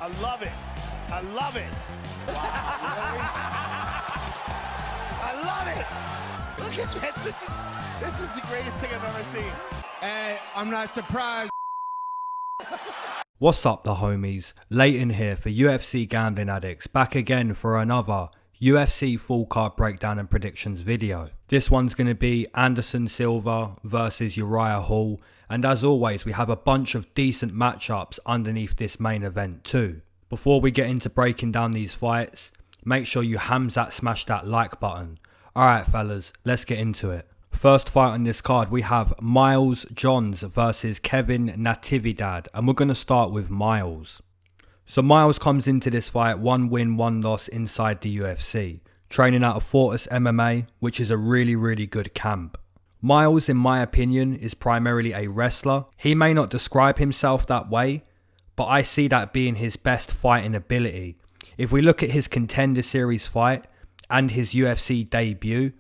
I love it. I love it. Wow, I love it. Look at this. This is the greatest thing I've ever seen. Hey, I'm not surprised. What's up, the homies? Leighton here for UFC Gambling Addicts, back again for another UFC full card breakdown and predictions video. This one's going to be Anderson Silva versus Uriah Hall, and as always we have a bunch of decent matchups underneath this main event too. Before we get into breaking down these fights, make sure you smash that like button. Alright fellas, let's get into it. First fight on this card, we have Miles Johns versus Kevin Natividad, and we're going to start with Miles. So Miles comes into this fight 1 win, 1 loss inside the UFC, training out of Fortis MMA, which is a really good camp. Miles, in my opinion, is primarily a wrestler. He may not describe himself that way, but I see that being his best fighting ability. If we look at his Contender Series fight and his UFC debut,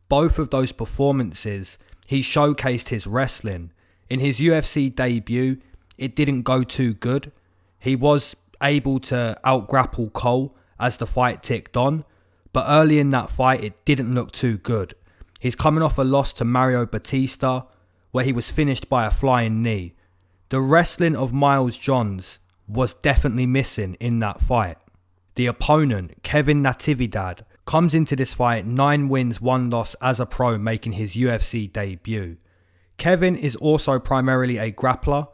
both of those performances, he showcased his wrestling. In his UFC debut, it didn't go too good. He was able to out-grapple Cole as the fight ticked on, but early in that fight, it didn't look too good. He's coming off a loss to Mario Batista, where he was finished by a flying knee. The wrestling of Miles Johns was definitely missing in that fight. The opponent, Kevin Natividad, comes into this fight 9 wins, 1 loss as a pro, making his UFC debut. Kevin is also primarily a grappler,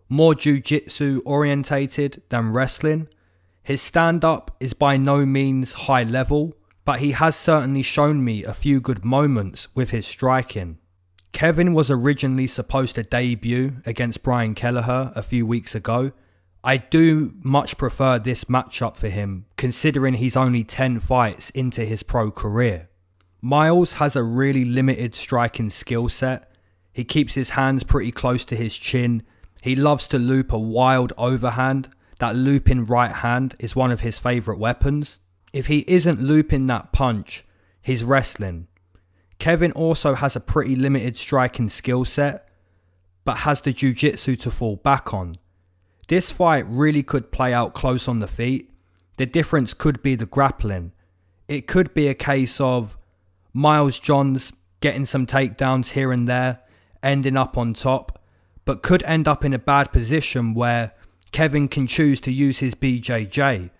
more jiu-jitsu orientated than wrestling. His stand-up is by no means high level, but he has certainly shown me a few good moments with his striking. Kevin was originally supposed to debut against Brian Kelleher a few weeks ago. I do much prefer this matchup for him, considering he's only 10 fights into his pro career. Miles has a really limited striking skill set. He keeps his hands pretty close to his chin. He loves to loop a wild overhand. That looping right hand is one of his favourite weapons. If he isn't looping that punch, he's wrestling. Kevin also has a pretty limited striking skill set, but has the jiu-jitsu to fall back on. This fight really could play out close on the feet. The difference could be the grappling. It could be a case of Miles Johns getting some takedowns here and there, ending up on top, but could end up in a bad position where Kevin can choose to use his BJJ.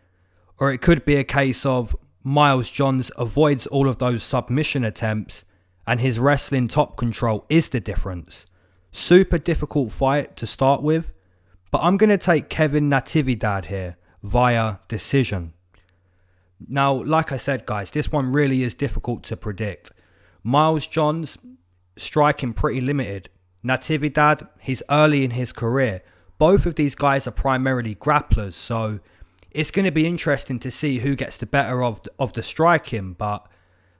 Or it could be a case of Miles Johns avoids all of those submission attempts and his wrestling top control is the difference. Super difficult fight to start with, but I'm going to take Kevin Natividad here via decision. Now, like I said, guys, this one really is difficult to predict. Miles Johns striking pretty limited. Natividad, he's early in his career. Both of these guys are primarily grapplers, so it's going to be interesting to see who gets the better of the striking. But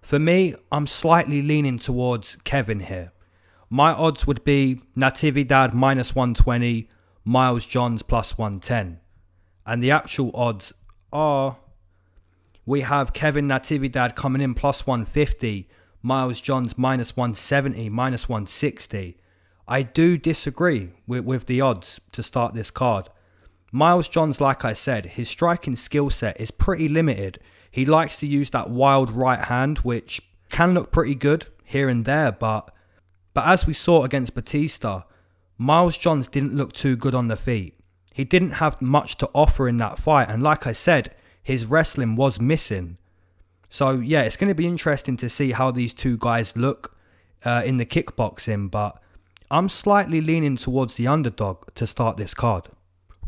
for me, I'm slightly leaning towards Kevin here. My odds would be Natividad minus 120, Miles Johns plus 110. And the actual odds are, we have Kevin Natividad coming in plus 150, Miles Johns minus 170, minus 160. I do disagree with the odds to start this card. Miles Johns, like I said, his striking skill set is pretty limited. He likes to use that wild right hand, which can look pretty good here and there, but as we saw against Batista, Miles Johns didn't look too good on the feet. He didn't have much to offer in that fight, and like I said, his wrestling was missing. So yeah, it's going to be interesting to see how these two guys look in the kickboxing, but I'm slightly leaning towards the underdog to start this card.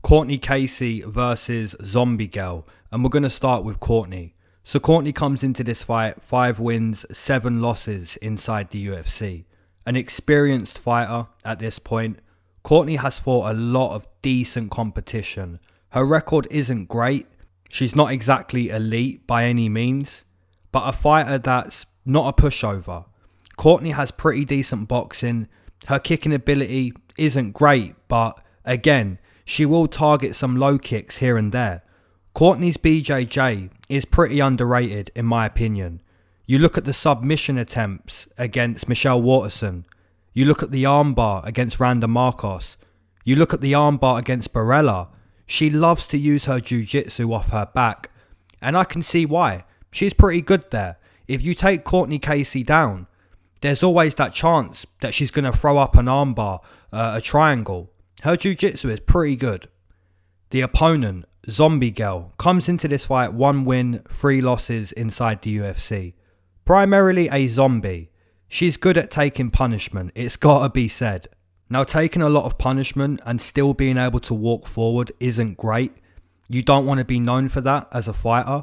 Courtney Casey versus Zombie Girl, and we're going to start with Courtney. So Courtney comes into this fight 5 wins, 7 losses inside the UFC. An experienced fighter at this point. Courtney has fought a lot of decent competition. Her record isn't great. She's not exactly elite by any means, but a fighter that's not a pushover. Courtney has pretty decent boxing. Her kicking ability isn't great, but again, she will target some low kicks here and there. Courtney's BJJ is pretty underrated in my opinion. You look at the submission attempts against Michelle Waterson. You look at the armbar against Randa Marcos. You look at the armbar against Barella. She loves to use her jiu-jitsu off her back, and I can see why. She's pretty good there. If you take Courtney Casey down, there's always that chance that she's going to throw up an armbar, a triangle. Her jiu-jitsu is pretty good. The opponent, Zombie Girl, comes into this fight 1 win, 3 losses inside the UFC. Primarily a zombie. She's good at taking punishment, it's gotta be said. Now, taking a lot of punishment and still being able to walk forward isn't great. You don't want to be known for that as a fighter.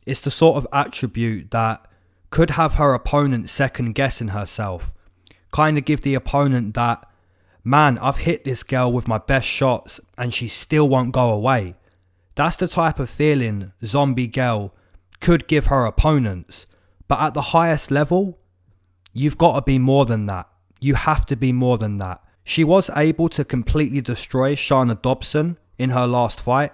It's the sort of attribute that could have her opponent second guessing herself. Kind of give the opponent that, man, I've hit this girl with my best shots and she still won't go away. That's the type of feeling Zombie Girl could give her opponents. But at the highest level, you've got to be more than that. You have to be more than that. She was able to completely destroy Shana Dobson in her last fight,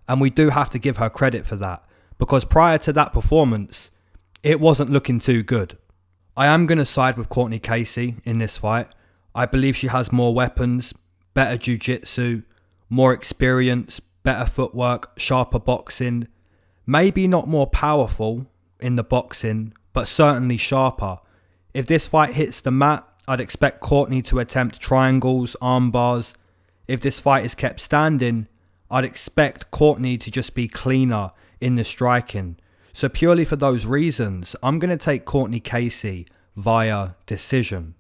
and we do have to give her credit for that, because prior to that performance, it wasn't looking too good. I am going to side with Courtney Casey in this fight. I believe she has more weapons, better jiu-jitsu, more experience, better footwork, sharper boxing. Maybe not more powerful in the boxing, but certainly sharper. If this fight hits the mat, I'd expect Courtney to attempt triangles, arm bars. If this fight is kept standing, I'd expect Courtney to just be cleaner in the striking. So purely for those reasons, I'm going to take Courtney Casey via decision.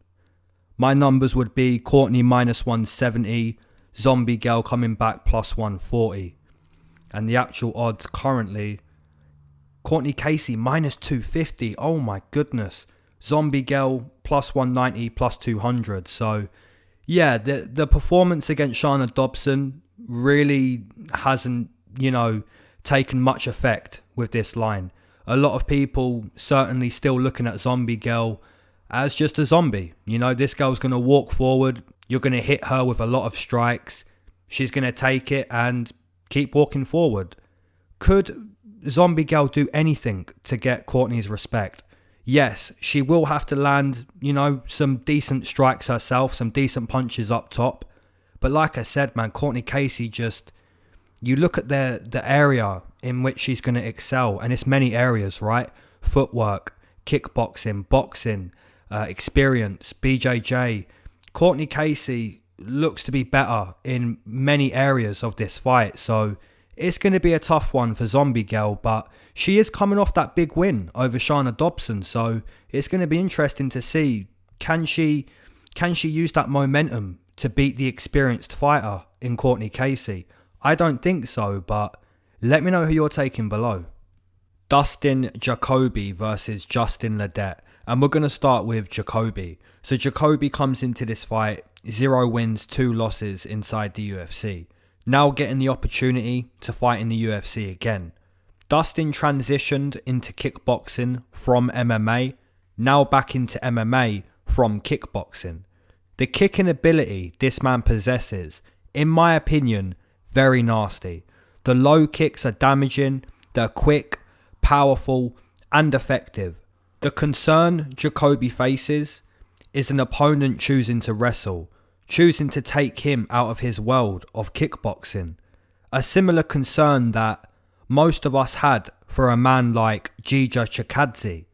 My numbers would be Courtney -170, Zombie Girl coming back +140. And the actual odds currently, Courtney Casey -250. Oh my goodness. Zombie Girl +190, +200. So yeah, the performance against Shana Dobson really hasn't, taken much effect with this line. A lot of people certainly still looking at Zombie Girl as just a zombie. This girl's going to walk forward. You're going to hit her with a lot of strikes. She's going to take it and keep walking forward. Could Zombie Girl do anything to get Courtney's respect? Yes, she will have to land, some decent strikes herself, some decent punches up top. But like I said, man, Courtney Casey just, you look at the area in which she's going to excel, and it's many areas, right? Footwork, kickboxing, boxing, experience, BJJ. Courtney Casey looks to be better in many areas of this fight. So it's going to be a tough one for Zombie Girl, but she is coming off that big win over Shana Dobson. So it's going to be interesting to see, can she use that momentum to beat the experienced fighter in Courtney Casey? I don't think so, but let me know who you're taking below. Dustin Jacoby versus Justin Ledet. And we're going to start with Jacoby. So Jacoby comes into this fight 0 wins, 2 losses inside the UFC. Now getting the opportunity to fight in the UFC again. Dustin transitioned into kickboxing from MMA, now back into MMA from kickboxing. The kicking ability this man possesses, in my opinion, very nasty. The low kicks are damaging, they're quick, powerful, and effective. The concern Jacoby faces is an opponent choosing to wrestle, choosing to take him out of his world of kickboxing. A similar concern that most of us had for a man like Giga Chikadze.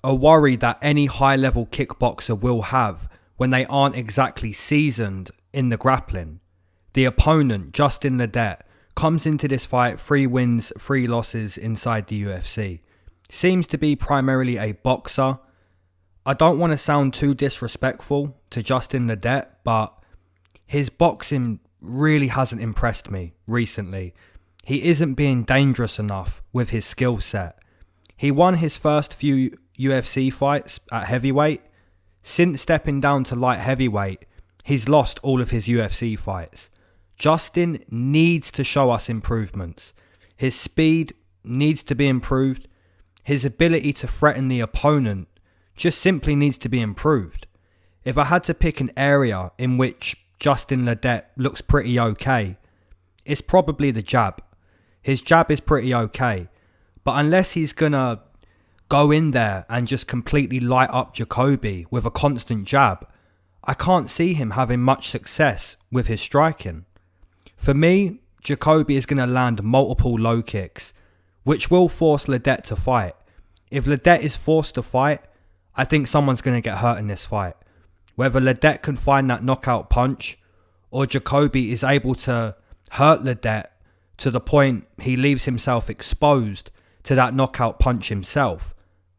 A worry that any high-level kickboxer will have when they aren't exactly seasoned in the grappling. The opponent, Justin Ledet, comes into this fight 3 wins, 3 losses inside the UFC. Seems to be primarily a boxer. I don't want to sound too disrespectful to Justin Ledet, but his boxing really hasn't impressed me recently. He isn't being dangerous enough with his skill set. He won his first few UFC fights at heavyweight. Since stepping down to light heavyweight, he's lost all of his UFC fights. Justin needs to show us improvements. His speed needs to be improved. His ability to threaten the opponent just simply needs to be improved. If I had to pick an area in which Justin Ledet looks pretty okay, it's probably the jab. His jab is pretty okay, but unless he's gonna go in there and just completely light up Jacoby with a constant jab, I can't see him having much success with his striking. For me, Jacoby is going to land multiple low kicks, which will force Ledet to fight. If Ledet is forced to fight, I think someone's going to get hurt in this fight. Whether Ledet can find that knockout punch, or Jacoby is able to hurt Ledet to the point he leaves himself exposed to that knockout punch himself.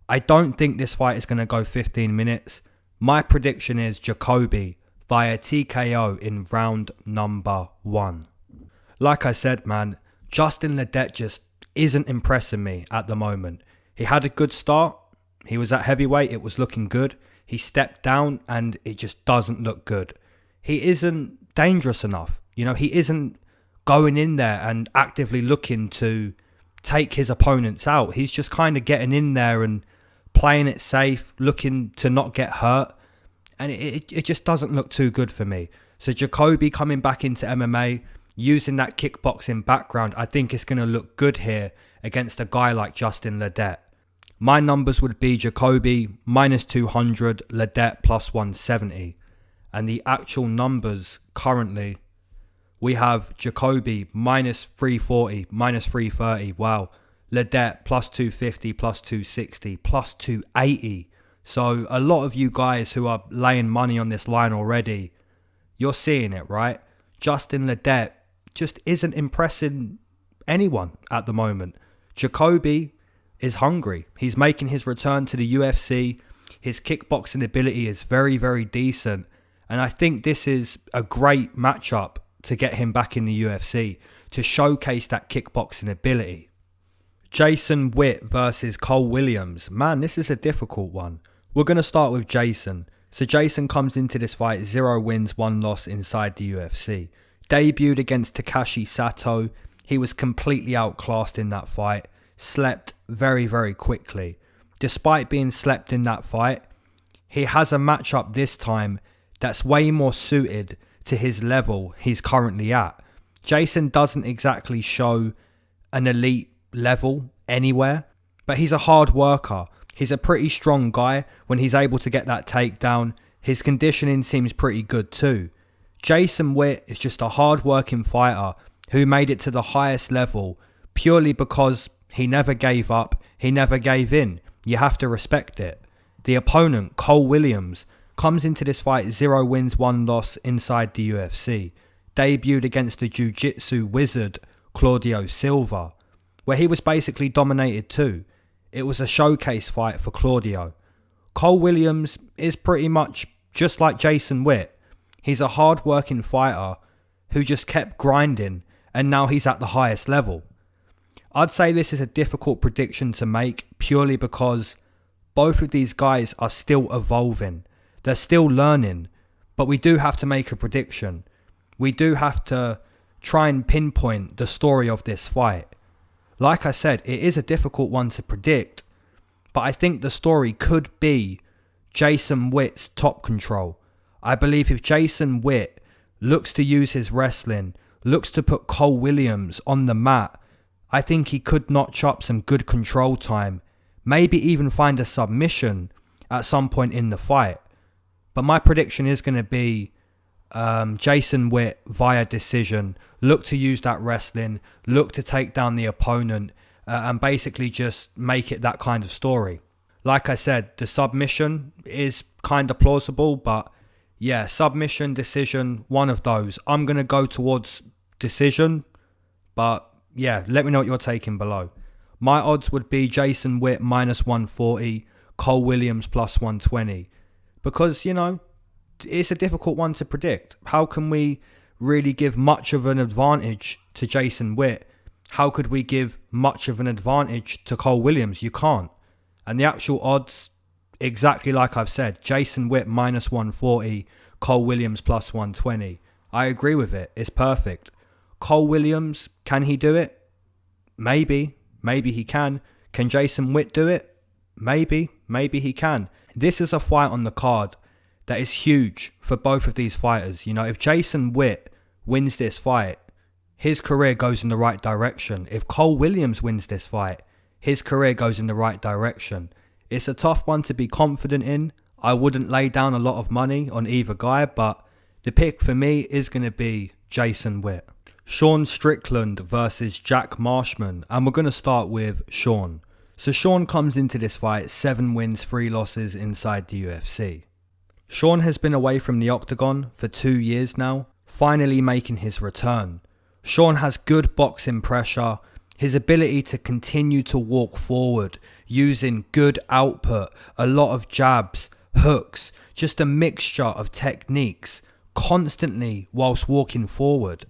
I don't think this fight is going to go 15 minutes. My prediction is Jacoby via TKO in round number 1. Like I said, man, Justin Ledet just isn't impressing me at the moment. He had a good start. He was at heavyweight. It was looking good. He stepped down and it just doesn't look good. He isn't dangerous enough. You know, he isn't going in there and actively looking to take his opponents out. He's just kind of getting in there and playing it safe, looking to not get hurt. And it just doesn't look too good for me. So Jacoby coming back into MMA, using that kickboxing background, I think it's going to look good here against a guy like Justin Ledet. My numbers would be Jacoby minus 200, Ledet plus 170. And the actual numbers currently, we have Jacoby minus 340, minus 330. Wow. Ledet plus 250, plus 260, plus 280. So a lot of you guys who are laying money on this line already, you're seeing it, right? Justin Ledet just isn't impressing anyone at the moment. Jacoby is hungry. He's making his return to the UFC. His kickboxing ability is very, very decent. And I think this is a great matchup to get him back in the UFC, to showcase that kickboxing ability. Jason Witt versus Cole Williams. Man, this is a difficult one. We're going to start with Jason. So Jason comes into this fight 0 wins, 1 loss inside the UFC. Debuted against Takashi Sato. He was completely outclassed in that fight. Slept very, very quickly. Despite being slept in that fight, he has a matchup this time that's way more suited to his level he's currently at. Jason doesn't exactly show an elite level anywhere, but he's a hard worker. He's a pretty strong guy when he's able to get that takedown. His conditioning seems pretty good too. Jason Witt is just a hard-working fighter who made it to the highest level purely because he never gave up, he never gave in. You have to respect it. The opponent, Cole Williams, comes into this fight 0 wins, 1 loss inside the UFC. Debuted against the jiu-jitsu wizard, Claudio Silva, where he was basically dominated too. It was a showcase fight for Claudio. Cole Williams is pretty much just like Jason Witt. He's a hard-working fighter who just kept grinding, and now he's at the highest level. I'd say this is a difficult prediction to make purely because both of these guys are still evolving. They're still learning, but we do have to make a prediction. We do have to try and pinpoint the story of this fight. Like I said, it is a difficult one to predict, but I think the story could be Jason Witt's top control. I believe if Jason Witt looks to use his wrestling, looks to put Cole Williams on the mat, I think he could notch up some good control time, maybe even find a submission at some point in the fight. But my prediction is going to be Jason Witt via decision. Look to use that wrestling, look to take down the opponent, and basically just make it that kind of story. Like I said, the submission is kind of plausible, but yeah, submission, decision, one of those. I'm going to go towards decision, but yeah, let me know what you're taking below. My odds would be Jason Witt minus 140, Cole Williams plus 120. Because, you know, it's a difficult one to predict. How can we really give much of an advantage to Jason Witt? How could we give much of an advantage to Cole Williams? You can't. And the actual odds, exactly like I've said, Jason Witt minus 140, Cole Williams plus 120. I agree with it. It's perfect. Cole Williams, can he do it? Maybe. Maybe he can. Can Jason Witt do it? Maybe. Maybe he can. This is a fight on the card that is huge for both of these fighters. You know, if Jason Witt wins this fight, his career goes in the right direction. If Cole Williams wins this fight, his career goes in the right direction. It's a tough one to be confident in. I wouldn't lay down a lot of money on either guy, but the pick for me is going to be Jason Witt. Sean Strickland versus Jack Marshman, and we're going to start with Sean. So Sean comes into this fight 7 wins, 3 losses inside the UFC. Sean has been away from the octagon for 2 years now, finally making his return. Sean has good boxing pressure, his ability to continue to walk forward, using good output, a lot of jabs, hooks, just a mixture of techniques, constantly whilst walking forward.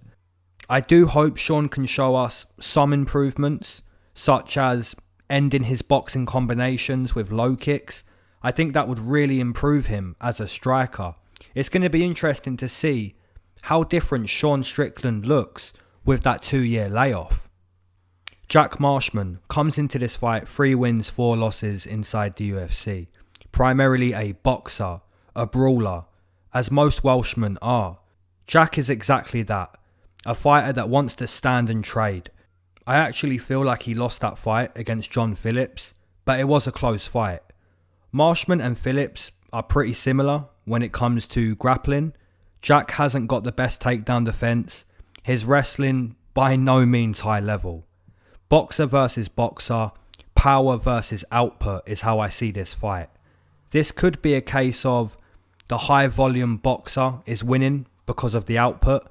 I do hope Sean can show us some improvements, such as ending his boxing combinations with low kicks. I think that would really improve him as a striker. It's going to be interesting to see how different Sean Strickland looks with that 2-year layoff. Jack Marshman comes into this fight 3 wins, 4 losses inside the UFC. Primarily a boxer, a brawler, as most Welshmen are. Jack is exactly that, a fighter that wants to stand and trade. I actually feel like he lost that fight against John Phillips, but it was a close fight. Marshman and Phillips are pretty similar when it comes to grappling. Jack hasn't got the best takedown defense. His wrestling by no means high level. Boxer versus boxer, power versus output is how I see this fight. This could be a case of the high volume boxer is winning because of the output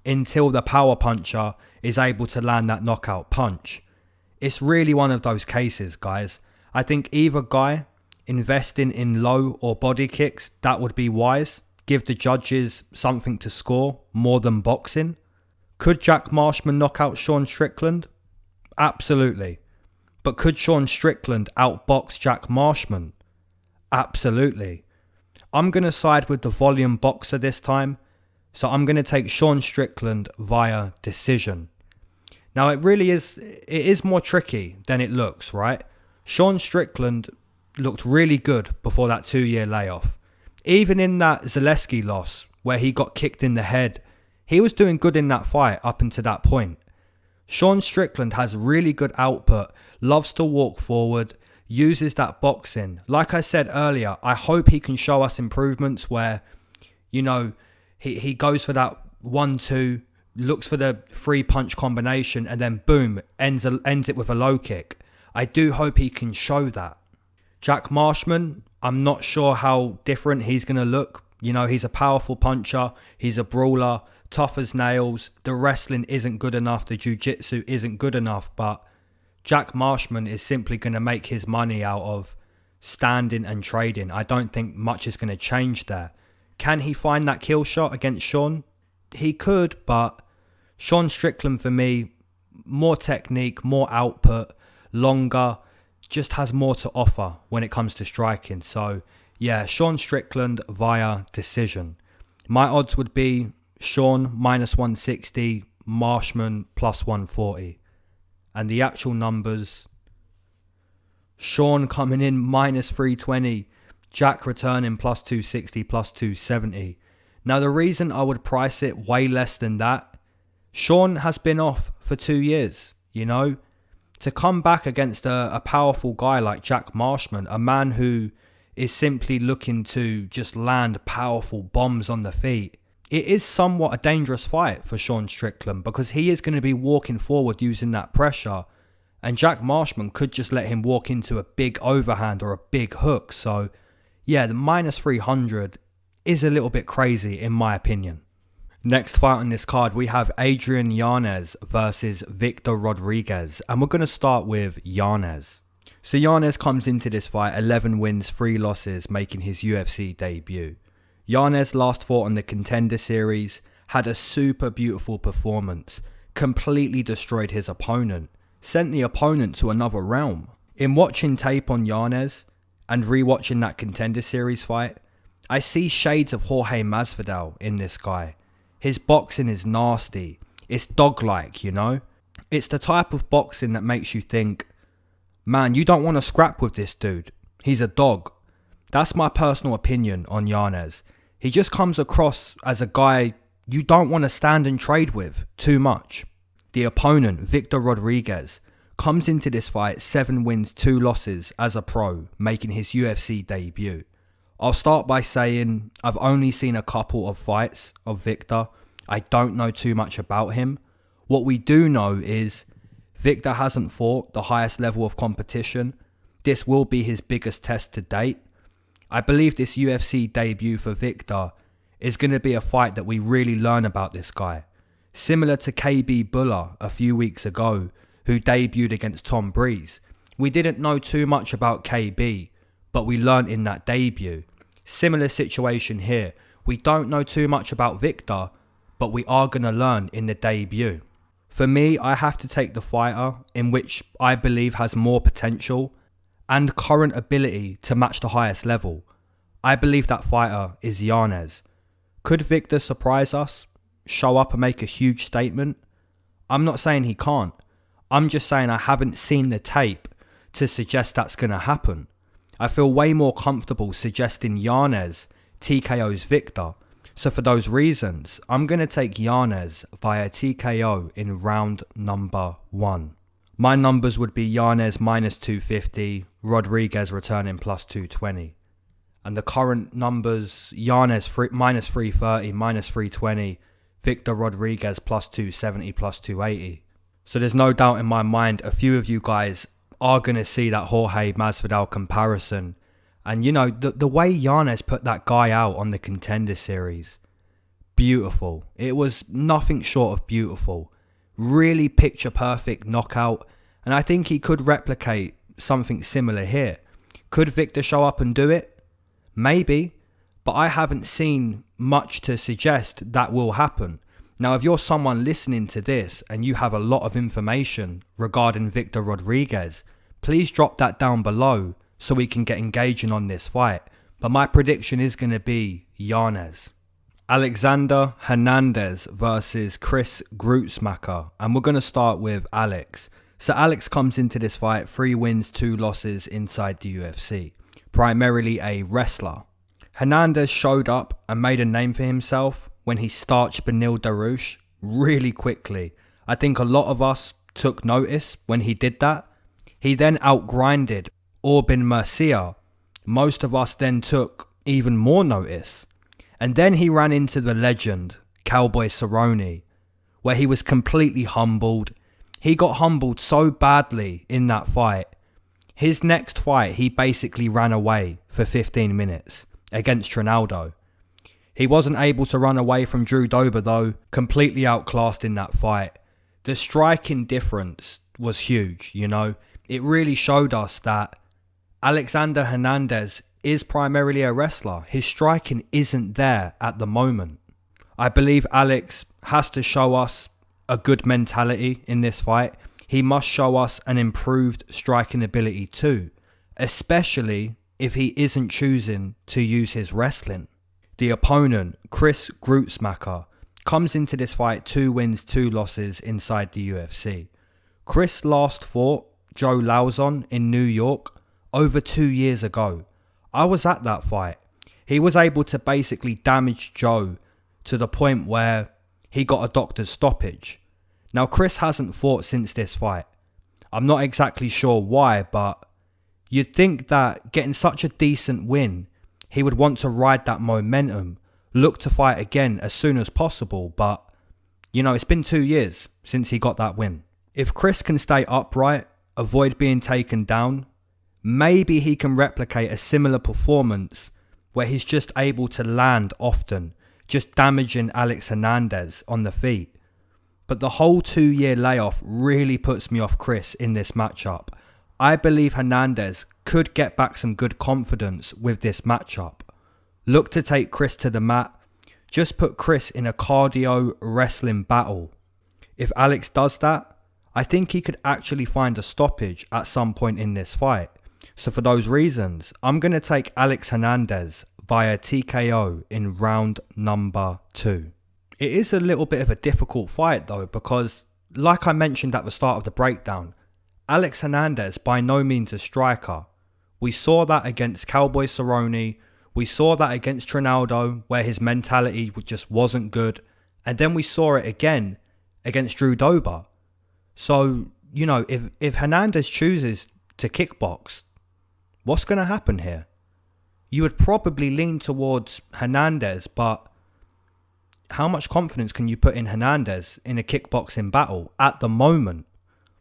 until the power puncher is able to land that knockout punch. It's really one of those cases, guys. I think either guy investing in low or body kicks, that would be wise. Give the judges something to score more than boxing. Could Jack Marshman knock out Sean Strickland? Absolutely. But could Sean Strickland outbox Jack Marshman? Absolutely. I'm going to side with the volume boxer this time. So I'm going to take Sean Strickland via decision. Now it is more tricky than it looks, right? Sean Strickland looked really good before that 2-year layoff. Even in that Zaleski loss where he got kicked in the head, he was doing good in that fight up until that point. Sean Strickland has really good output, loves to walk forward, uses that boxing. Like I said earlier, I hope he can show us improvements where, you know, he goes for that 1-2, looks for the 3-punch combination, and then boom, ends it with a low kick. I do hope he can show that. Jack Marshman, I'm not sure how different he's going to look. You know, he's a powerful puncher, he's a brawler, tough as nails. The wrestling isn't good enough, the jiu-jitsu isn't good enough, but Jack Marshman is simply going to make his money out of standing and trading. I don't think much is going to change there. Can he find that kill shot against Sean? He could, but Sean Strickland for me, more technique, more output, longer, just has more to offer when it comes to striking. So yeah, Sean Strickland via decision. My odds would be Sean -160, Marshman +140. And the actual numbers, Sean coming in -320, Jack returning +260, +270. Now the reason I would price it way less than that, Sean has been off for 2 years, you know. To come back against a powerful guy like Jack Marshman, a man who is simply looking to just land powerful bombs on the feet, it is somewhat a dangerous fight for Sean Strickland because he is going to be walking forward using that pressure, and Jack Marshman could just let him walk into a big overhand or a big hook. So yeah, the -300 is a little bit crazy in my opinion. Next fight on this card, we have Adrian Yanez versus Victor Rodriguez, and we're going to start with Yanez. So Yanez comes into this fight 11 wins, 3 losses, making his UFC debut. Yanez last fought on the Contender Series, had a super beautiful performance, completely destroyed his opponent, sent the opponent to another realm. In watching tape on Yanez and rewatching that Contender Series fight, I see shades of Jorge Masvidal in this guy. His boxing is nasty. It's dog-like, you know? It's the type of boxing that makes you think, man, you don't want to scrap with this dude. He's a dog. That's my personal opinion on Yanez. He just comes across as a guy you don't want to stand and trade with too much. The opponent, Victor Rodriguez, comes into this fight 7 wins, 2 losses as a pro, making his UFC debut. I'll start by saying I've only seen a couple of fights of Victor. I don't know too much about him. What we do know is Victor hasn't fought the highest level of competition. This will be his biggest test to date. I believe this UFC debut for Victor is going to be a fight that we really learn about this guy. Similar to KB Buller a few weeks ago, who debuted against Tom Breeze. We didn't know too much about KB, but we learned in that debut. Similar situation here. We don't know too much about Victor, but we are going to learn in the debut. For me, I have to take the fighter in which I believe has more potential and current ability to match the highest level. I believe that fighter is Yanez. Could Victor surprise us, show up and make a huge statement? I'm not saying he can't. I'm just saying I haven't seen the tape to suggest that's going to happen. I feel way more comfortable suggesting Yanez TKO's Victor. So for those reasons, I'm going to take Yanez via TKO in round number 1. My numbers would be Yanez minus 250, Rodriguez returning plus 220. And the current numbers, Yanez minus 330, minus 320, Victor Rodriguez plus 270, plus 280. So there's no doubt in my mind a few of you guys are going to see that Jorge Masvidal comparison. And you know, the way Yanez put that guy out on the Contender Series, beautiful. It was nothing short of beautiful. Really picture perfect knockout. And I think he could replicate something similar here. Could Victor show up and do it? Maybe. But I haven't seen much to suggest that will happen. Now, if you're someone listening to this and you have a lot of information regarding Victor Rodriguez, please drop that down below so we can get engaging on this fight. But my prediction is going to be Yanez. Alexander Hernandez versus Chris Gruetzemacher. And we're going to start with Alex. So Alex comes into this fight 3 wins, 2 losses inside the UFC. Primarily a wrestler. Hernandez showed up and made a name for himself when he starched Beneil Dariush really quickly. I think a lot of us took notice when he did that. He then outgrinded Orbin Mercia. Most of us then took even more notice. And then he ran into the legend, Cowboy Cerrone, where he was completely humbled. He got humbled so badly in that fight. His next fight, he basically ran away for 15 minutes against Ronaldo. He wasn't able to run away from Drew Dober though, completely outclassed in that fight. The striking difference was huge, you know. It really showed us that Alexander Hernandez is primarily a wrestler. His striking isn't there at the moment. I believe Alex has to show us a good mentality in this fight. He must show us an improved striking ability too, especially if he isn't choosing to use his wrestling. The opponent, Chris Gruetzemacher, comes into this fight 2 wins, 2 losses inside the UFC. Chris last fought Joe Lauzon in New York over 2 years ago. I was at that fight. He was able to basically damage Joe to the point where he got a doctor's stoppage. Now Chris hasn't fought since this fight. I'm not exactly sure why, but you'd think that getting such a decent win, he would want to ride that momentum, look to fight again as soon as possible, but you know, it's been 2 years since he got that win. If Chris can stay upright, avoid being taken down, maybe he can replicate a similar performance where he's just able to land often, just damaging Alex Hernandez on the feet. But the whole 2-year layoff really puts me off Chris in this matchup. I believe Hernandez could get back some good confidence with this matchup. Look to take Chris to the mat. Just put Chris in a cardio wrestling battle. If Alex does that, I think he could actually find a stoppage at some point in this fight. So for those reasons, I'm going to take Alex Hernandez via TKO in round number 2. It is a little bit of a difficult fight though, because like I mentioned at the start of the breakdown, Alex Hernandez by no means a striker. We saw that against Cowboy Cerrone. We saw that against Ronaldo, where his mentality just wasn't good. And then we saw it again against Drew Dober. So, you know, if Hernandez chooses to kickbox, what's going to happen here? You would probably lean towards Hernandez, but how much confidence can you put in Hernandez in a kickboxing battle at the moment?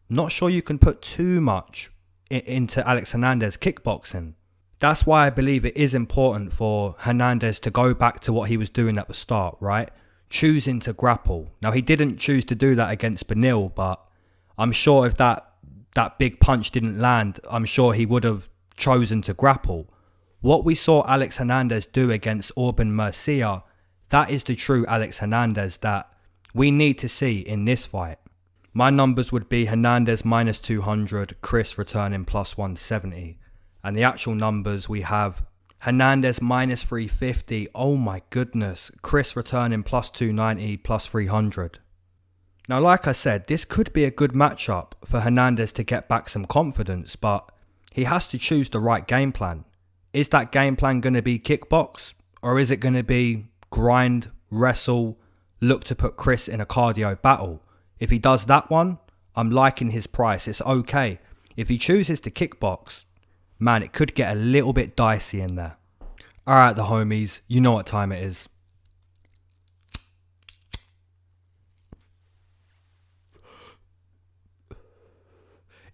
Not sure you can put too much into Alex Hernandez kickboxing. That's why I believe it is important for Hernandez to go back to what he was doing at the start, right? Choosing to grapple. Now, he didn't choose to do that against Beneil, but I'm sure if that big punch didn't land, I'm sure he would have chosen to grapple. What we saw Alex Hernandez do against Orban Murcia, that is the true Alex Hernandez that we need to see in this fight. My numbers would be Hernandez -200, Chris returning +170. And the actual numbers we have Hernandez -350. Oh my goodness. Chris returning +290, +300. Now, like I said, this could be a good matchup for Hernandez to get back some confidence, but he has to choose the right game plan. Is that game plan going to be kickbox? Or is it going to be grind, wrestle, look to put Chris in a cardio battle? If he does that one, I'm liking his price. It's okay. If he chooses to kickbox, man, it could get a little bit dicey in there. Alright, the homies, you know what time it is.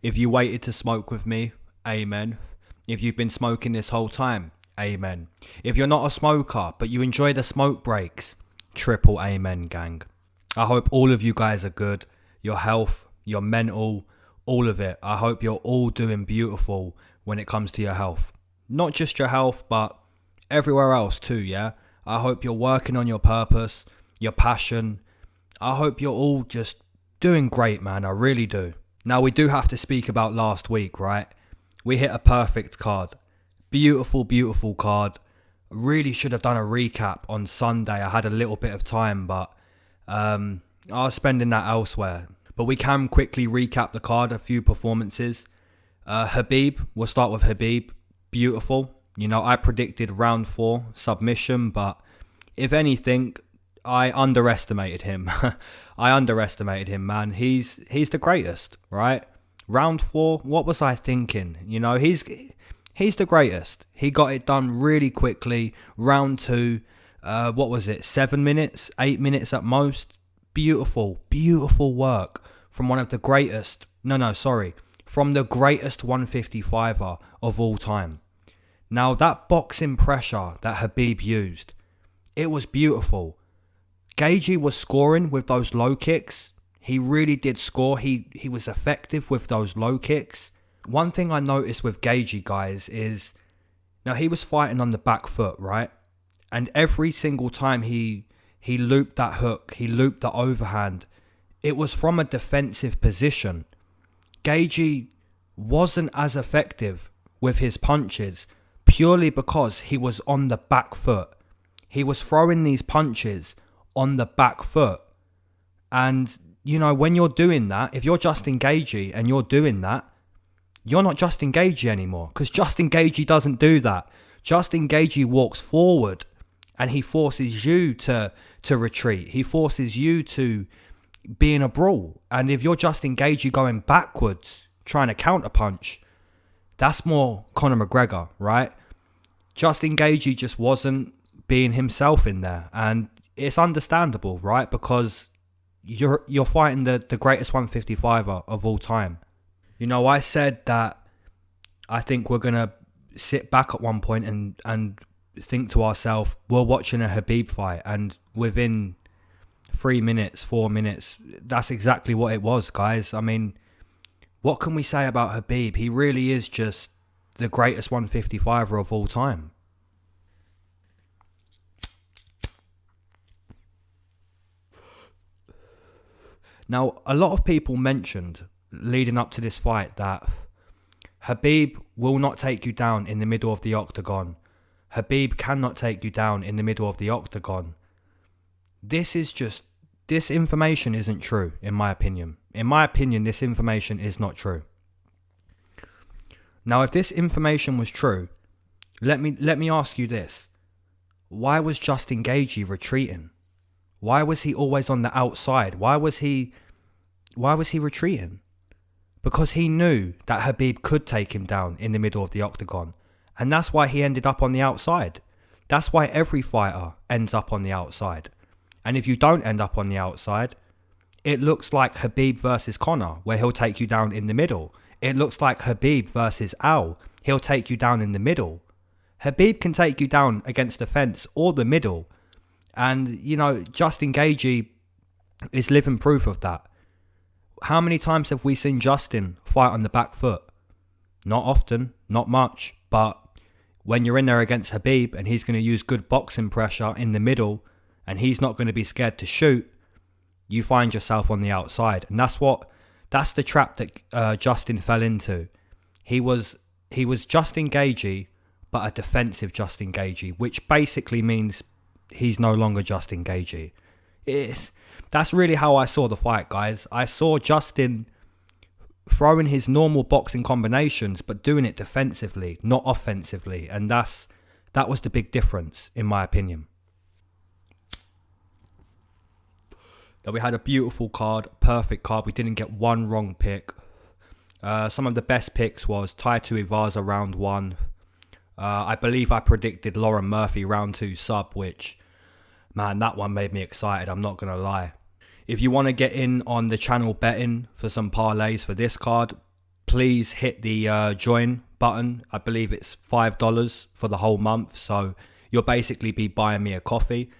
If you waited to smoke with me, amen. If you've been smoking this whole time, amen. If you're not a smoker, but you enjoy the smoke breaks, triple amen, gang. I hope all of you guys are good. Your health, your mental, all of it. I hope you're all doing beautiful when it comes to your health. Not just your health, but everywhere else too, yeah? I hope you're working on your purpose, your passion. I hope you're all just doing great, man. I really do. Now, we do have to speak about last week, right? We hit a perfect card. Beautiful, beautiful card. Really should have done a recap on Sunday. I had a little bit of time, but I was spending that elsewhere. But we can quickly recap the card, a few performances. Khabib, we'll start with Khabib. Beautiful. You know, I predicted round 4 submission, but if anything, I underestimated him. I underestimated him, man. He's the greatest, right? Round 4, what was I thinking? You know, he's the greatest. He got it done really quickly. Round 2, what was it? 7 minutes, 8 minutes at most. Beautiful, beautiful work from one of the greatest. From the greatest 155er of all time. Now, that boxing pressure that Khabib used, it was beautiful. Gaethje was scoring with those low kicks. He really did score. He was effective with those low kicks. One thing I noticed with Gaethje, guys, is now he was fighting on the back foot, right? And every single time he looped that hook, he looped the overhand, it was from a defensive position. Gaethje wasn't as effective with his punches purely because he was on the back foot. He was throwing these punches on the back foot. And, you know, when you're doing that, if you're Justin Gaethje and you're doing that, you're not Justin Gaethje anymore, because Justin Gaethje doesn't do that. Justin Gaethje walks forward and he forces you to retreat. He forces you to be in a brawl. And if you're Justin Gaethje going backwards, trying to counterpunch, that's more Conor McGregor, right? Justin Gaethje just wasn't being himself in there. And it's understandable, right? Because you're fighting the greatest 155er of all time. You know, I said that I think we're going to sit back at one point and think to ourselves, we're watching a Khabib fight. And within 3 minutes, 4 minutes, that's exactly what it was, guys. I mean, what can we say about Khabib? He really is just the greatest 155er of all time. Now, a lot of people mentioned leading up to this fight that Khabib will not take you down in the middle of the octagon. Khabib cannot take you down in the middle of the octagon. This information isn't true, in my opinion. In my opinion, this information is not true. Now, if this information was true, let me ask you this. Why was Justin Gaethje retreating? Why was he always on the outside? Why was he retreating? Because he knew that Khabib could take him down in the middle of the octagon. And that's why he ended up on the outside. That's why every fighter ends up on the outside. And if you don't end up on the outside, it looks like Khabib versus Conor, where he'll take you down in the middle. It looks like Khabib versus Al. He'll take you down in the middle. Khabib can take you down against the fence or the middle. And, you know, Justin Gaethje is living proof of that. How many times have we seen Justin fight on the back foot? Not often, not much. But when you're in there against Khabib and he's going to use good boxing pressure in the middle and he's not going to be scared to shoot, you find yourself on the outside. And that's the trap that Justin fell into. He was Justin Gaethje, but a defensive Justin Gaethje, which basically means he's no longer Justin Gaethje. That's really how I saw the fight, guys. I saw Justin throwing his normal boxing combinations, but doing it defensively, not offensively. And that was the big difference, in my opinion. Now, we had a beautiful card, perfect card. We didn't get one wrong pick. Some of the best picks was Tai Tuivasa round 1. I believe I predicted Lauren Murphy round 2 sub, which, man, that one made me excited. I'm not going to lie. If you want to get in on the channel betting for some parlays for this card, please hit the join button. I believe it's $5 for the whole month. So you'll basically be buying me a coffee.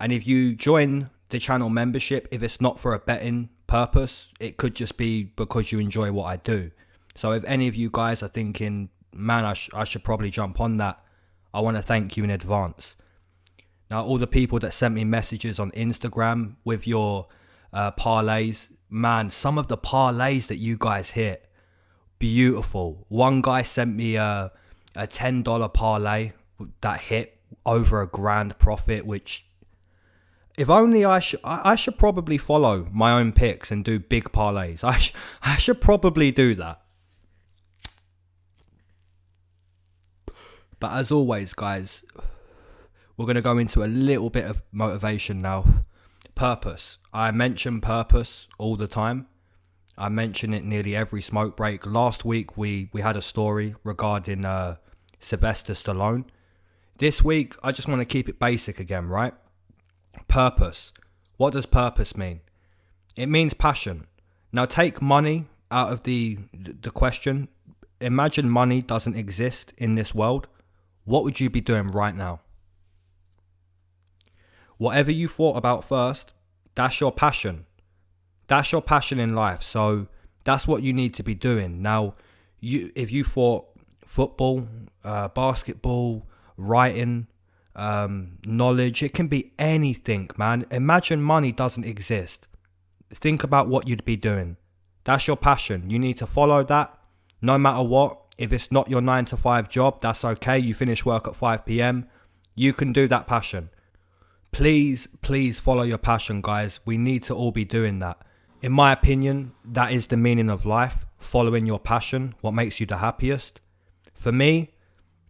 And if you join the channel membership, if it's not for a betting purpose, it could just be because you enjoy what I do. So if any of you guys are thinking, man, I should probably jump on that, I want to thank you in advance. Now, all the people that sent me messages on Instagram with your parlays, man, some of the parlays that you guys hit, beautiful. One guy sent me a $10 parlay that hit over $1,000 profit, which, if only I should probably follow my own picks and do big parlays. I should probably do that. But as always, guys, we're going to go into a little bit of motivation now. Purpose. I mention purpose all the time. I mention it nearly every smoke break. Last week, we had a story regarding Sylvester Stallone. This week, I just want to keep it basic again, right? Purpose. What does purpose mean? It means passion. Now, take money out of the question. Imagine money doesn't exist in this world. What would you be doing right now? Whatever you thought about first, that's your passion. That's your passion in life. So that's what you need to be doing. Now, if you thought football, basketball, writing, knowledge, it can be anything, man. Imagine money doesn't exist. Think about what you'd be doing. That's your passion. You need to follow that no matter what. If it's not your 9-to-5 job, that's okay. You finish work at 5 p.m. You can do that passion. Please follow your passion, guys. We need to all be doing that. In my opinion, that is the meaning of life. Following your passion, what makes you the happiest. For me,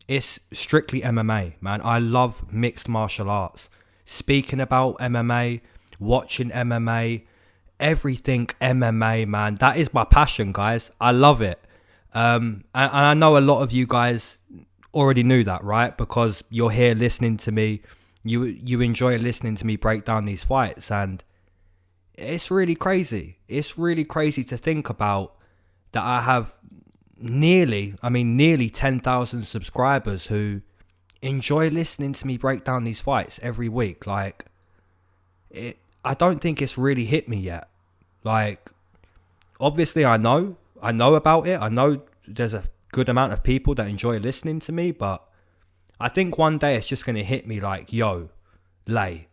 it's strictly MMA, man. I love mixed martial arts. Speaking about MMA, watching MMA, everything MMA, man. That is my passion, guys. I love it. And I know a lot of you guys already knew that, right? Because you're here listening to me. You enjoy listening to me break down these fights, and it's really crazy. It's really crazy to think about that I have nearly 10,000 subscribers who enjoy listening to me break down these fights every week. Like, I don't think it's really hit me yet. Like, obviously I know about it. I know there's a good amount of people that enjoy listening to me, but I think one day it's just going to hit me like, yo, Lay,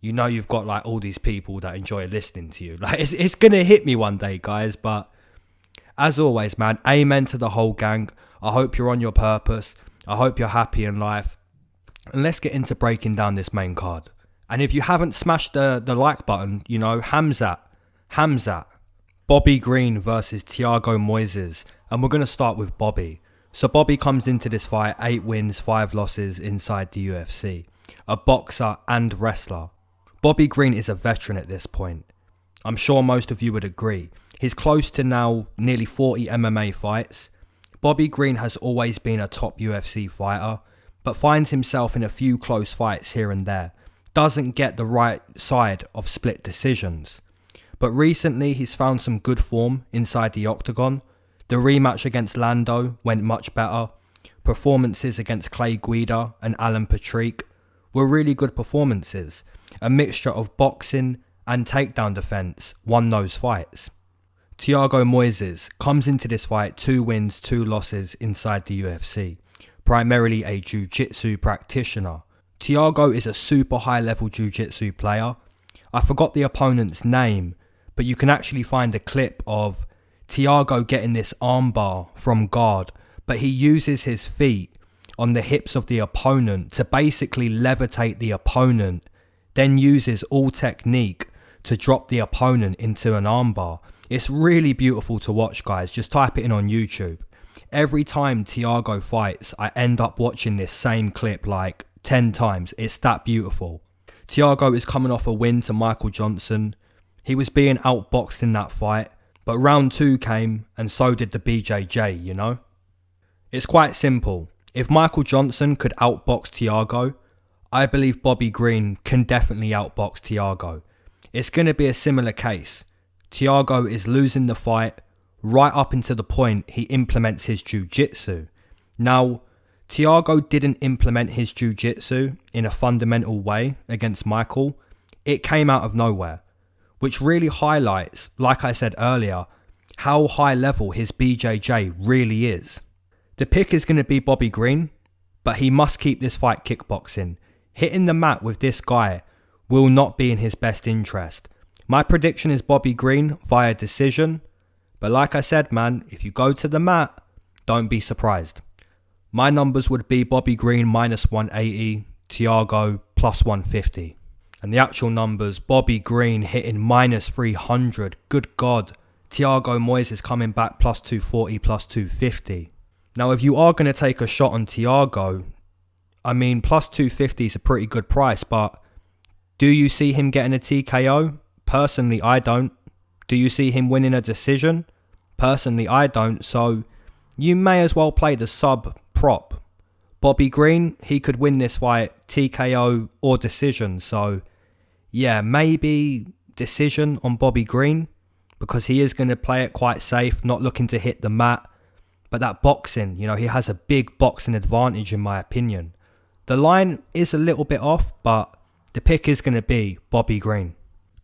you know you've got like all these people that enjoy listening to you. Like, it's going to hit me one day, guys. But as always, man, amen to the whole gang. I hope you're on your purpose. I hope you're happy in life. And let's get into breaking down this main card. And if you haven't smashed the like button, you know, Hamzat. Bobby Greene versus Thiago Moises. And we're going to start with Bobby. So Bobby comes into this fight 8 wins, 5 losses inside the UFC. A boxer and wrestler. Bobby Greene is a veteran at this point. I'm sure most of you would agree. He's close to now nearly 40 MMA fights. Bobby Greene has always been a top UFC fighter, but finds himself in a few close fights here and there. doesn't get the right side of split decisions. But recently he's found some good form inside the octagon. The rematch against Lando went much better. Performances against Clay Guida and Alan Patrick were really good performances. A mixture of boxing and takedown defense won those fights. Thiago Moises comes into this fight 2 wins, 2 losses inside the UFC, primarily a jiu-jitsu practitioner. Thiago is a super high level jiu-jitsu player. I forgot the opponent's name, but you can actually find a clip of Thiago getting this armbar from guard, but he uses his feet on the hips of the opponent to basically levitate the opponent, then uses all technique to drop the opponent into an armbar. It's really beautiful to watch, guys. Just type it in on YouTube. Every time Thiago fights, I end up watching this same clip like 10 times. It's that beautiful. Thiago is coming off a win to Michael Johnson. He was being outboxed in that fight, but round 2 came and so did the BJJ, you know? It's quite simple. If Michael Johnson could outbox Thiago, I believe Bobby Greene can definitely outbox Thiago. It's going to be a similar case. Thiago is losing the fight right up until the point he implements his jiu-jitsu. Now, Thiago didn't implement his jiu-jitsu in a fundamental way against Michael. It came out of nowhere, which really highlights, like I said earlier, how high level his BJJ really is. The pick is going to be Bobby Greene, but he must keep this fight kickboxing. Hitting the mat with this guy will not be in his best interest. My prediction is Bobby Greene via decision, but like I said, man, if you go to the mat, don't be surprised. My numbers would be Bobby Greene minus 180, Thiago plus 150. And the actual numbers, Bobby Greene hitting minus 300. Good God. Thiago Moises coming back plus 240, plus 250. Now, if you are going to take a shot on Thiago, I mean, plus 250 is a pretty good price, but do you see him getting a TKO? Personally, I don't. Do you see him winning a decision? Personally, I don't. So you may as well play the sub prop. Bobby Greene, he could win this fight TKO or decision. So yeah, maybe decision on Bobby Greene because he is going to play it quite safe, not looking to hit the mat. But that boxing, you know, he has a big boxing advantage in my opinion. The line is a little bit off, but the pick is going to be Bobby Greene.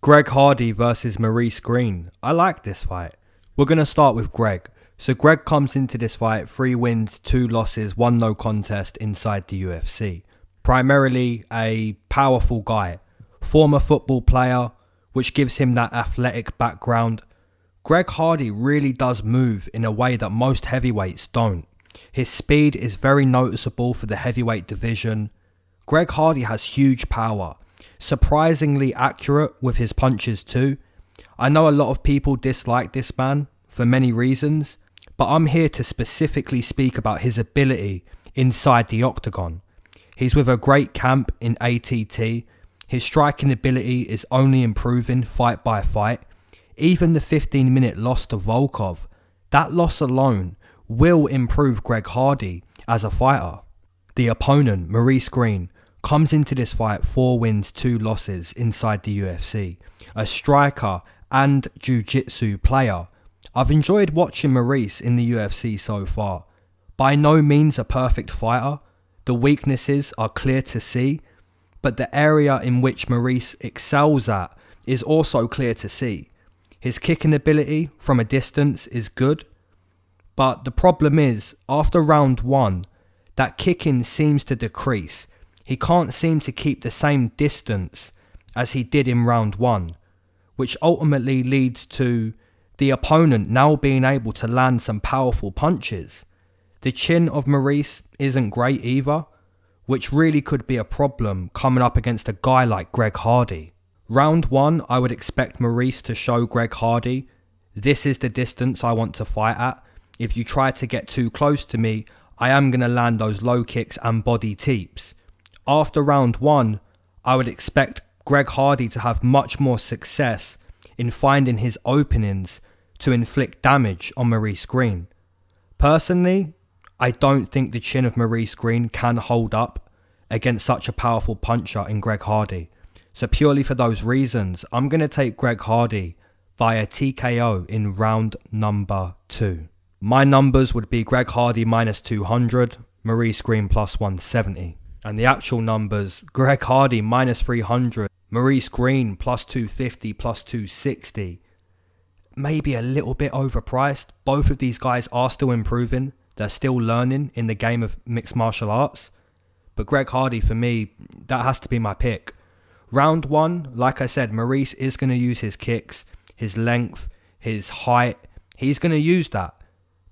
Greg Hardy versus Maurice Greene. I like this fight. We're going to start with Greg. So Greg comes into this fight 3 wins, 2 losses, 1 no contest inside the UFC. Primarily a powerful guy. Former football player, which gives him that athletic background. Greg Hardy really does move in a way that most heavyweights don't. His speed is very noticeable for the heavyweight division. Greg Hardy has huge power. Surprisingly accurate with his punches too. I know a lot of people dislike this man for many reasons, but I'm here to specifically speak about his ability inside the octagon. He's with a great camp in ATT. His striking ability is only improving fight by fight. Even the 15-minute loss to Volkov, that loss alone will improve Greg Hardy as a fighter. The opponent, Maurice Greene, comes into this fight 4 wins, 2 losses inside the UFC. A striker and jiu-jitsu player. I've enjoyed watching Maurice in the UFC so far. By no means a perfect fighter. The weaknesses are clear to see, but the area in which Maurice excels at is also clear to see. His kicking ability from a distance is good, but the problem is, after round 1, that kicking seems to decrease. He can't seem to keep the same distance as he did in round 1, which ultimately leads to the opponent now being able to land some powerful punches. The chin of Maurice isn't great either, which really could be a problem coming up against a guy like Greg Hardy. Round 1, I would expect Maurice to show Greg Hardy, this is the distance I want to fight at. If you try to get too close to me, I am going to land those low kicks and body teeps. After round 1, I would expect Greg Hardy to have much more success in finding his openings to inflict damage on Maurice Greene. Personally, I don't think the chin of Maurice Greene can hold up against such a powerful puncher in Greg Hardy. So purely for those reasons, I'm going to take Greg Hardy via TKO in round number 2. My numbers would be Greg Hardy minus 200, Maurice Greene plus 170. And the actual numbers, Greg Hardy minus 300, Maurice Greene plus 250, plus 260. Maybe a little bit overpriced. Both of these guys are still improving. They're still learning in the game of mixed martial arts. But Greg Hardy, for me, that has to be my pick. Round 1, like I said, Maurice is going to use his kicks, his length, his height. He's going to use that.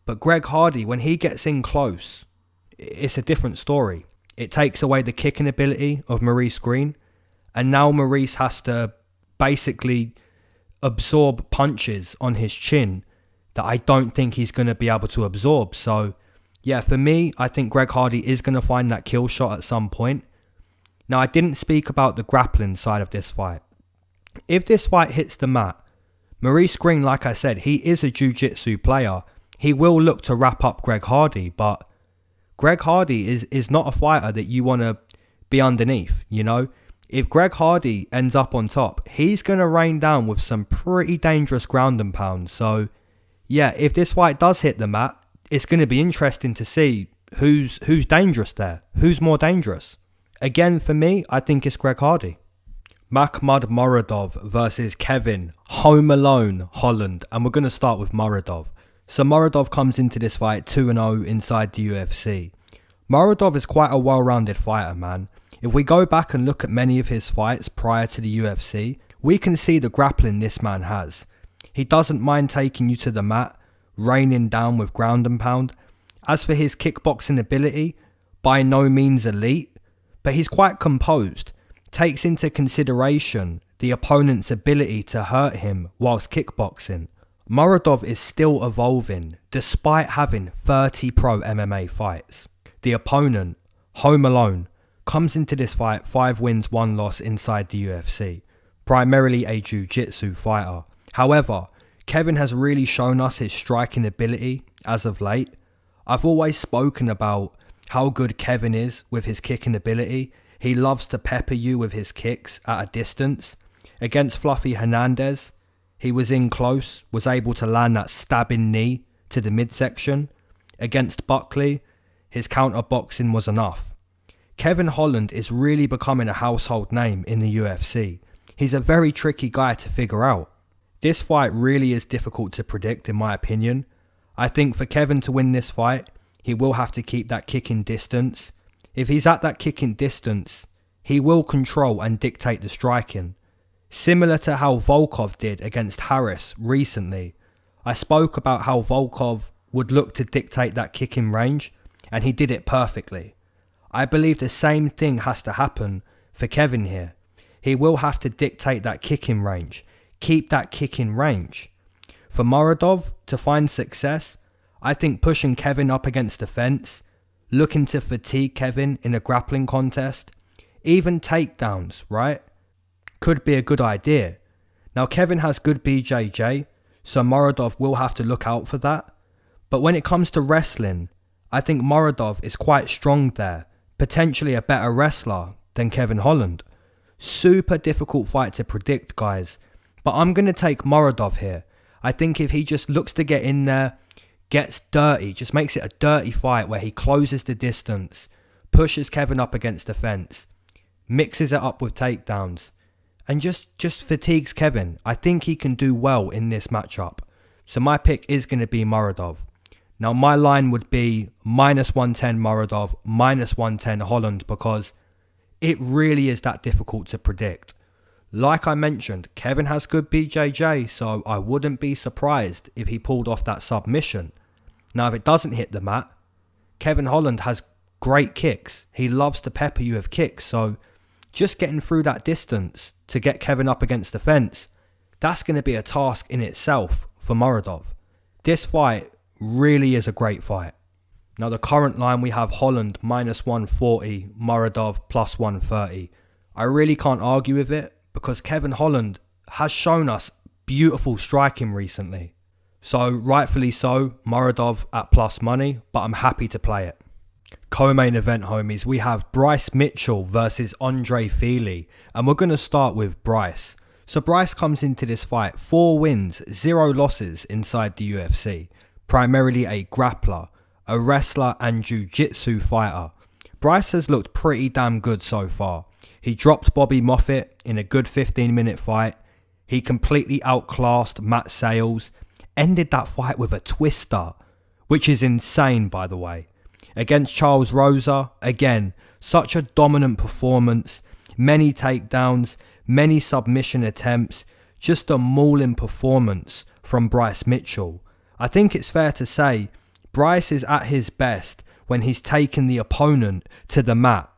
But Greg Hardy, when he gets in close, it's a different story. It takes away the kicking ability of Maurice Greene. And now Maurice has to basically absorb punches on his chin that I don't think he's going to be able to absorb. So, yeah, for me, I think Greg Hardy is going to find that kill shot at some point. Now, I didn't speak about the grappling side of this fight. If this fight hits the mat, Maurice Greene, like I said, he is a jiu-jitsu player. He will look to wrap up Greg Hardy, but Greg Hardy is not a fighter that you want to be underneath, you know? If Greg Hardy ends up on top, he's going to rain down with some pretty dangerous ground and pound. So, yeah, if this fight does hit the mat, it's going to be interesting to see who's dangerous there. Who's more dangerous? Again, for me, I think it's Greg Hardy. Makhmud Muradov versus Kevin Home Alone Holland. And we're going to start with Muradov. So Muradov comes into this fight 2-0 inside the UFC. Muradov is quite a well-rounded fighter, man. If we go back and look at many of his fights prior to the UFC, we can see the grappling this man has. He doesn't mind taking you to the mat, raining down with ground and pound. As for his kickboxing ability, by no means elite, but he's quite composed, takes into consideration the opponent's ability to hurt him whilst kickboxing. Muradov is still evolving despite having 30 pro MMA fights. The opponent, Home Alone, comes into this fight 5 wins, 1 loss inside the UFC, primarily a jiu-jitsu fighter. However, Kevin has really shown us his striking ability as of late. I've always spoken about how good Kevin is with his kicking ability. He loves to pepper you with his kicks at a distance. Against Fluffy Hernandez, he was in close, was able to land that stabbing knee to the midsection. Against Buckley, his counter boxing was enough. Kevin Holland is really becoming a household name in the UFC. He's a very tricky guy to figure out. This fight really is difficult to predict in my opinion. I think for Kevin to win this fight, he will have to keep that kicking distance. If he's at that kicking distance, he will control and dictate the striking. Similar to how Volkov did against Harris recently. I spoke about how Volkov would look to dictate that kicking range, and he did it perfectly. I believe the same thing has to happen for Kevin here. He will have to dictate that kicking range, keep that kicking range. For Muradov to find success, I think pushing Kevin up against the fence, looking to fatigue Kevin in a grappling contest, even takedowns, right? Could be a good idea. Now Kevin has good BJJ, so Muradov will have to look out for that. But when it comes to wrestling, I think Muradov is quite strong there. Potentially a better wrestler than Kevin Holland. Super difficult fight to predict, guys. But I'm going to take Muradov here. I think if he just looks to get in there, gets dirty, just makes it a dirty fight where he closes the distance, pushes Kevin up against the fence, mixes it up with takedowns, and just fatigues Kevin, I think he can do well in this matchup. So my pick is going to be Muradov. Now my line would be -110 Muradov, -110 Holland, because it really is that difficult to predict. Like I mentioned, Kevin has good BJJ, so I wouldn't be surprised if he pulled off that submission. Now if it doesn't hit the mat, Kevin Holland has great kicks. He loves to pepper you with kicks, so just getting through that distance to get Kevin up against the fence, that's going to be a task in itself for Muradov. This fight really is a great fight. Now the current line, we have Holland -140, Muradov +130. I really can't argue with it because Kevin Holland has shown us beautiful striking recently. So rightfully so, Muradov at plus money, but I'm happy to play it. Co-main event, homies, we have Bryce Mitchell versus Andre Fili, and we're going to start with Bryce. So Bryce comes into this fight 4 wins, 0 losses inside the UFC, primarily a grappler, a wrestler and jiu-jitsu fighter. Bryce has looked pretty damn good so far. He dropped Bobby Moffett in a good 15-minute fight. He completely outclassed Matt Sales, ended that fight with a twister, which is insane by the way. Against Charles Rosa, again, such a dominant performance, many takedowns, many submission attempts, just a mauling performance from Bryce Mitchell. I think it's fair to say Bryce is at his best when he's taken the opponent to the mat.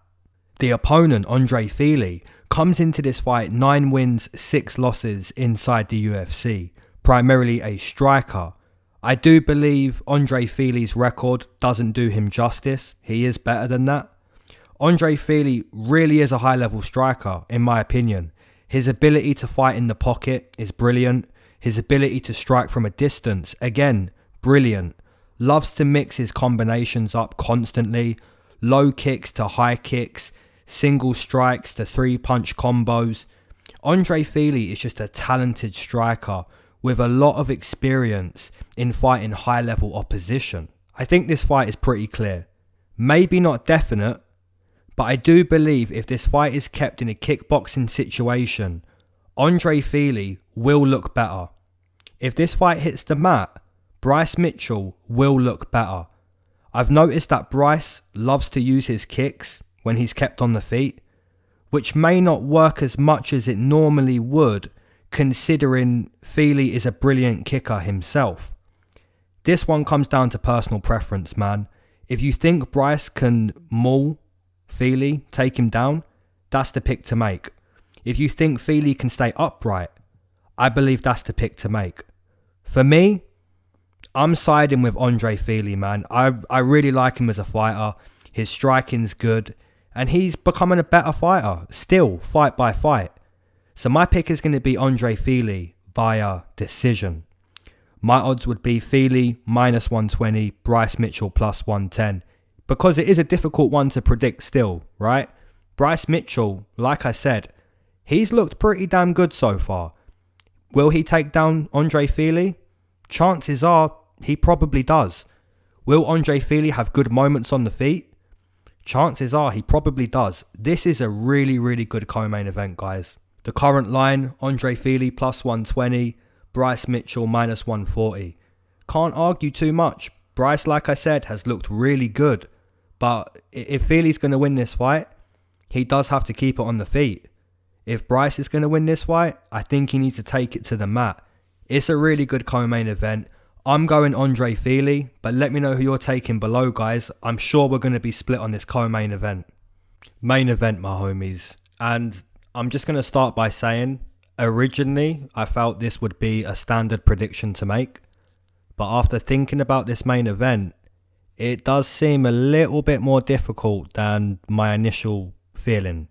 The opponent, Andre Fili, comes into this fight 9 wins, 6 losses inside the UFC, primarily a striker. I do believe Andre Fili's record doesn't do him justice. He is better than that. Andre Fili really is a high-level striker, in my opinion. His ability to fight in the pocket is brilliant. His ability to strike from a distance, again, brilliant. Loves to mix his combinations up constantly. Low kicks to high kicks, single strikes to 3-punch combos. Andre Fili is just a talented striker with a lot of experience in fighting high-level opposition. I think this fight is pretty clear. Maybe not definite, but I do believe if this fight is kept in a kickboxing situation, Andre Fili will look better. If this fight hits the mat, Bryce Mitchell will look better. I've noticed that Bryce loves to use his kicks when he's kept on the feet, which may not work as much as it normally would, considering Fili is a brilliant kicker himself. This one comes down to personal preference, man. If you think Bryce can maul Fili, take him down, that's the pick to make. If you think Fili can stay upright, I believe that's the pick to make. For me, I'm siding with Andre Fili, man. I really like him as a fighter. His striking's good, and he's becoming a better fighter, still, fight by fight. So my pick is going to be Andre Fili via decision. My odds would be Fili minus 120, Bryce Mitchell plus 110. Because it is a difficult one to predict still, right? Bryce Mitchell, like I said, he's looked pretty damn good so far. Will he take down Andre Fili? Chances are he probably does. Will Andre Fili have good moments on the feet? Chances are he probably does. This is a really, really good co-main event, guys. The current line, Andre Fili plus 120, Bryce Mitchell minus 140. Can't argue too much. Bryce, like I said, has looked really good. But if Fili's going to win this fight, he does have to keep it on the feet. If Bryce is going to win this fight, I think he needs to take it to the mat. It's a really good co-main event. I'm going Andre Fili, but let me know who you're taking below, guys. I'm sure we're going to be split on this co-main event. Main event, my homies. And I'm just going to start by saying, originally, I felt this would be a standard prediction to make. But after thinking about this main event, it does seem a little bit more difficult than my initial feeling.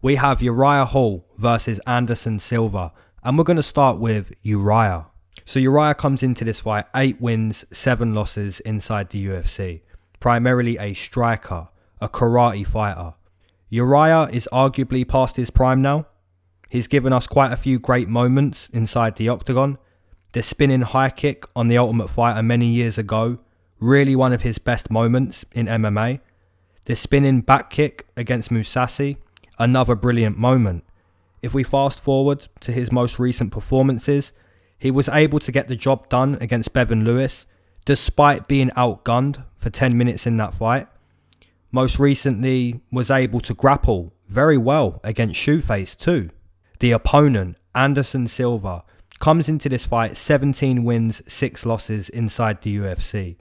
We have Uriah Hall versus Anderson Silva, and we're going to start with Uriah. So Uriah comes into this fight 8 wins, 7 losses inside the UFC, primarily a striker, a karate fighter. Uriah is arguably past his prime now. He's given us quite a few great moments inside the octagon. The spinning high kick on The Ultimate Fighter many years ago, really one of his best moments in MMA. The spinning back kick against Mousasi, another brilliant moment. If we fast forward to his most recent performances, he was able to get the job done against Bevan Lewis, despite being outgunned for 10 minutes in that fight. Most recently, was able to grapple very well against Shoeface too. The opponent, Anderson Silva, comes into this fight 17 wins, 6 losses inside the UFC.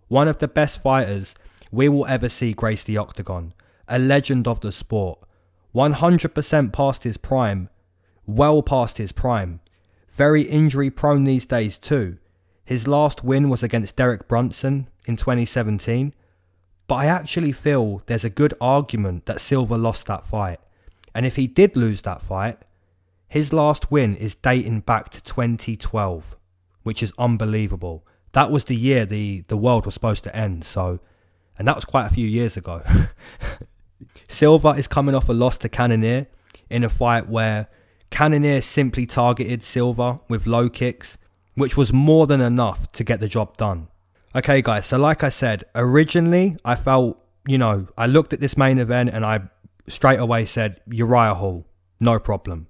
One of the best fighters we will ever see grace the octagon. A legend of the sport. 100% past his prime. Well past his prime. Very injury prone these days too. His last win was against Derek Brunson in 2017. But I actually feel there's a good argument that Silva lost that fight. And if he did lose that fight, his last win is dating back to 2012, which is unbelievable. That was the year the world was supposed to end. So And that was quite a few years ago. Silva is coming off a loss to Cannonier in a fight where Cannonier simply targeted Silva with low kicks, which was more than enough to get the job done. Okay guys, so like I said, originally I felt, I looked at this main event and I straight away said Uriah Hall, no problem.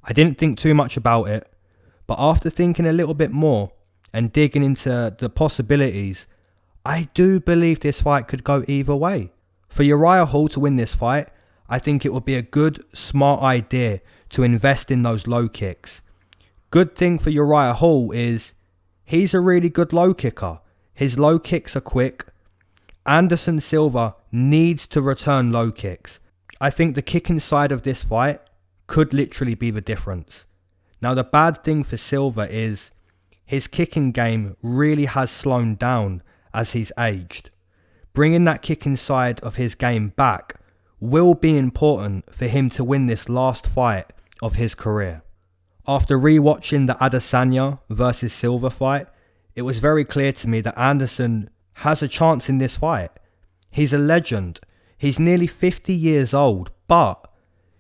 I didn't think too much about it, but after thinking a little bit more and digging into the possibilities, I do believe this fight could go either way. For Uriah Hall to win this fight, I think it would be a good, smart idea to invest in those low kicks. Good thing for Uriah Hall is he's a really good low kicker. His low kicks are quick. Anderson Silva needs to return low kicks. I think the kicking side of this fight could literally be the difference. Now the bad thing for Silva is his kicking game really has slowed down as he's aged. Bringing that kicking side of his game back will be important for him to win this last fight of his career. After rewatching the Adesanya versus Silva fight, it was very clear to me that Anderson has a chance in this fight. He's a legend. He's nearly 50 years old, but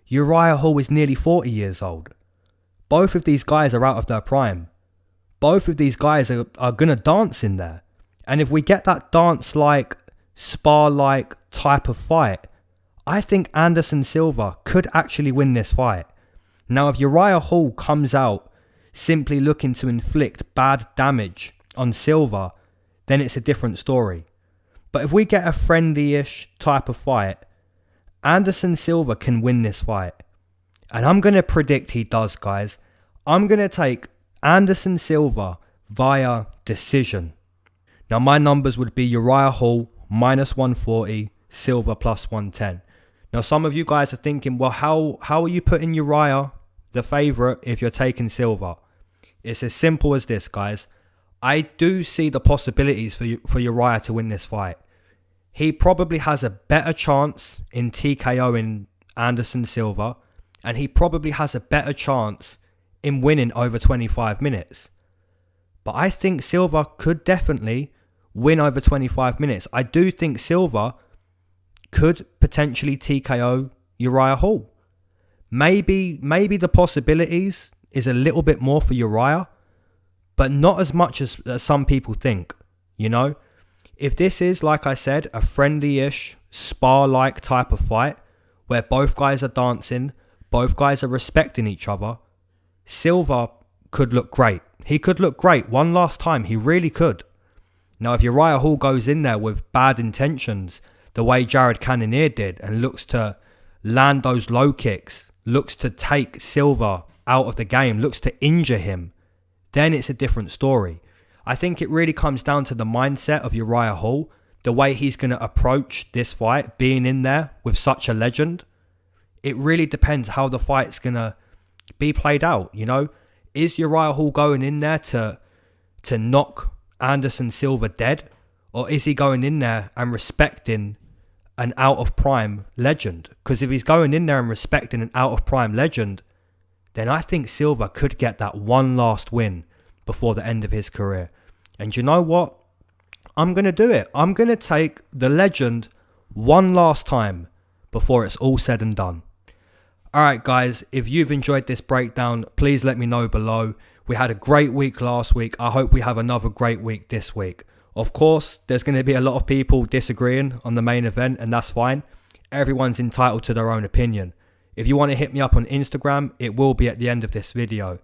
Uriah Hall is nearly 40 years old. Both of these guys are out of their prime. Both of these guys are going to dance in there. And if we get that dance-like, spar-like type of fight, I think Anderson Silva could actually win this fight. Now, if Uriah Hall comes out simply looking to inflict bad damage on Silva, then it's a different story. But if we get a friendly-ish type of fight, Anderson Silva can win this fight. And I'm going to predict he does, guys. I'm going to take Anderson Silva via decision. Now, my numbers would be Uriah Hall minus 140, Silva plus 110. Now, some of you guys are thinking, well, how are you putting Uriah the favourite if you're taking Silva? It's as simple as this, guys. I do see the possibilities for Uriah to win this fight. He probably has a better chance in TKOing Anderson Silva, and he probably has a better chance in winning over 25 minutes. But I think Silva could definitely win over 25 minutes. I do think Silva could potentially TKO Uriah Hall. Maybe the possibilities is a little bit more for Uriah, but not as much as some people think, If this is, like I said, a friendly-ish, spar-like type of fight, where both guys are dancing, both guys are respecting each other, Silva could look great. He could look great one last time. He really could. Now, if Uriah Hall goes in there with bad intentions, the way Jared Cannonier did, and looks to land those low kicks, looks to take Silva out of the game, looks to injure him, then it's a different story. I think it really comes down to the mindset of Uriah Hall, the way he's going to approach this fight, being in there with such a legend. It really depends how the fight's going to be played out, Is Uriah Hall going in there to knock Anderson Silva dead? Or is he going in there and respecting an out-of-prime legend? Because if he's going in there and respecting an out-of-prime legend, then I think Silva could get that one last win before the end of his career. And you know what? I'm going to do it. I'm going to take the legend one last time before it's all said and done. Alright guys, if you've enjoyed this breakdown, please let me know below. We had a great week last week. I hope we have another great week this week. Of course, there's going to be a lot of people disagreeing on the main event, and that's fine. Everyone's entitled to their own opinion. If you want to hit me up on Instagram, it will be at the end of this video.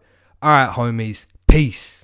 Alright homies, peace.